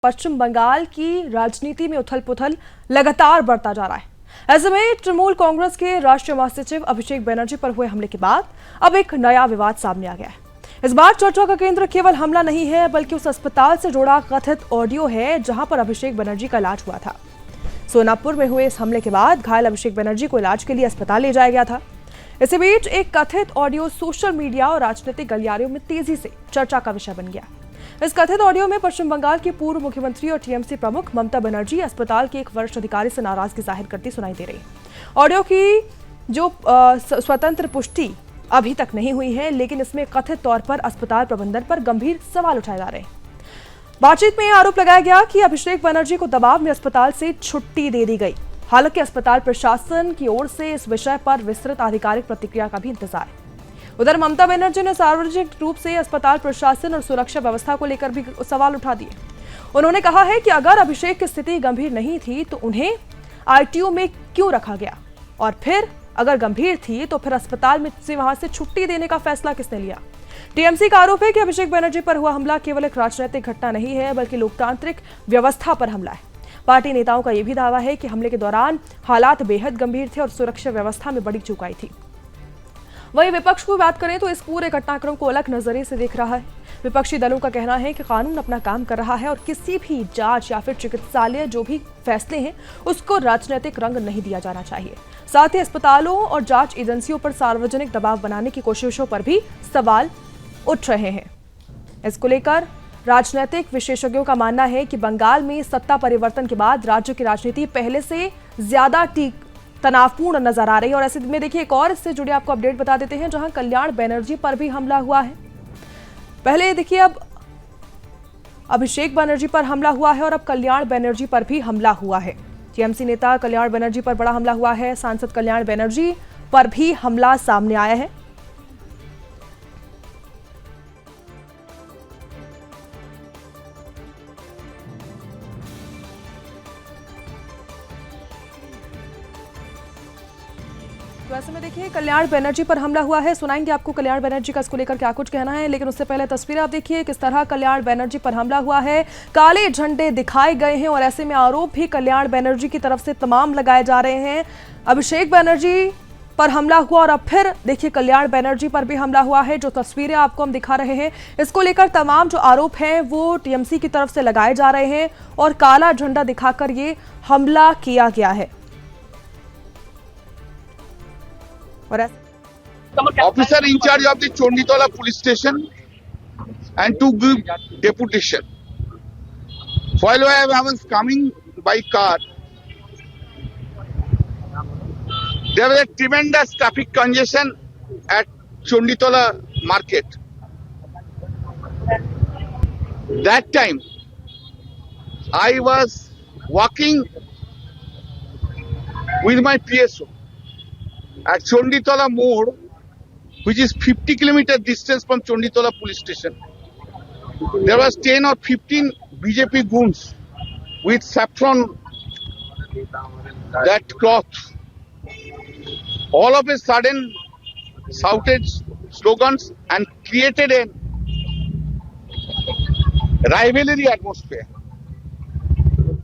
पश्चिम बंगाल की राजनीति में उथल पुथल लगातार बढ़ता जा रहा है। ऐसे में तृणमूल कांग्रेस के राष्ट्रीय महासचिव अभिषेक बनर्जी पर हुए हमले के बाद अब एक नया विवाद सामने आ गया है। इस बार चर्चा का केंद्र केवल हमला नहीं है, बल्कि उस अस्पताल से जुड़ा कथित ऑडियो है जहां पर अभिषेक बनर्जी का इलाज हुआ था। सोनापुर में हुए इस हमले के बाद घायल अभिषेक बनर्जी को इलाज के लिए अस्पताल ले जाया गया था। इसी बीच एक कथित ऑडियो सोशल मीडिया और राजनीतिक गलियारों में तेजी से चर्चा का विषय बन गया। इस कथित ऑडियो में पश्चिम बंगाल की पूर्व मुख्यमंत्री और टीएमसी प्रमुख ममता बनर्जी अस्पताल के एक वरिष्ठ अधिकारी से नाराजगी जाहिर करती सुनाई दे रही। ऑडियो की जो स्वतंत्र पुष्टि अभी तक नहीं हुई है, लेकिन इसमें कथित तौर पर अस्पताल प्रबंधन पर गंभीर सवाल उठाए जा रहे हैं। बातचीत में आरोप लगाया गया कि अभिषेक बनर्जी को दबाव में अस्पताल से छुट्टी दे दी गई। हालांकि अस्पताल प्रशासन की ओर से इस विषय पर विस्तृत आधिकारिक प्रतिक्रिया का भी इंतजार है। उधर ममता बनर्जी ने सार्वजनिक रूप से अस्पताल प्रशासन और सुरक्षा व्यवस्था को लेकर भी सवाल उठा दिए। उन्होंने कहा है कि अगर अभिषेक की स्थिति गंभीर नहीं थी तो उन्हें आईटीयू में क्यों रखा गया, और फिर अगर गंभीर थी तो फिर अस्पताल में से वहां से छुट्टी देने का फैसला किसने लिया। टीएमसी का आरोप है कि अभिषेक बनर्जी पर हुआ हमला केवल एक राजनीतिक घटना नहीं है, बल्कि लोकतांत्रिक व्यवस्था पर हमला है। पार्टी नेताओं का यह भी दावा है कि हमले के दौरान हालात बेहद गंभीर थे और सुरक्षा व्यवस्था में बड़ी चूक आई थी। वहीं विपक्ष की बात करें तो इस पूरे घटनाक्रम को अलग नजरिए से देख रहा है। विपक्षी दलों का कहना है कि कानून अपना काम कर रहा है और किसी भी जांच या फिर चिकित्सालय जो भी फैसले हैं उसको राजनीतिक रंग नहीं दिया जाना चाहिए। साथ ही अस्पतालों और जांच एजेंसियों पर सार्वजनिक दबाव बनाने की कोशिशों पर भी सवाल उठ रहे हैं। इसको लेकर राजनीतिक विशेषज्ञों का मानना है कि बंगाल में सत्ता परिवर्तन के बाद राज्य की राजनीति पहले से ज्यादा तनावपूर्ण नजर आ रही है। और ऐसे में देखिए एक और इससे जुड़े आपको अपडेट बता देते हैं, जहां कल्याण बनर्जी पर भी हमला हुआ है। पहले देखिए अब अभिषेक बनर्जी पर हमला हुआ है और अब कल्याण बनर्जी पर भी हमला हुआ है। टीएमसी नेता कल्याण बनर्जी पर बड़ा हमला हुआ है। सांसद कल्याण बनर्जी पर भी हमला सामने आया है। तो ऐसे में देखिए कल्याण बनर्जी पर हमला हुआ है। सुनाएंगे आपको कल्याण बनर्जी का इसको लेकर क्या कुछ कहना है, लेकिन उससे पहले तस्वीरें आप देखिए किस तरह कल्याण बनर्जी पर हमला हुआ है। काले झंडे दिखाए गए हैं और ऐसे में आरोप भी कल्याण बनर्जी की तरफ से तमाम लगाए जा रहे हैं। अभिषेक बनर्जी पर हमला हुआ और अब फिर देखिए कल्याण बनर्जी पर भी हमला हुआ है। जो तस्वीरें आपको हम दिखा रहे हैं, इसको लेकर तमाम जो आरोप हैं वो टीएमसी की तरफ से लगाए जा रहे हैं और काला झंडा दिखाकर ये हमला किया गया है। Officer in charge of the Chonditola police station and to give deputation. While I was coming by car, there was a tremendous traffic congestion at Chonditola market. That time, I was walking with my PSO at Chonditola Mode, which is 50 kilometer distance from Chonditola police station. There was 10 or 15 BJP goons with saffron that cloth. All of a sudden shouted slogans and created a rivalry atmosphere.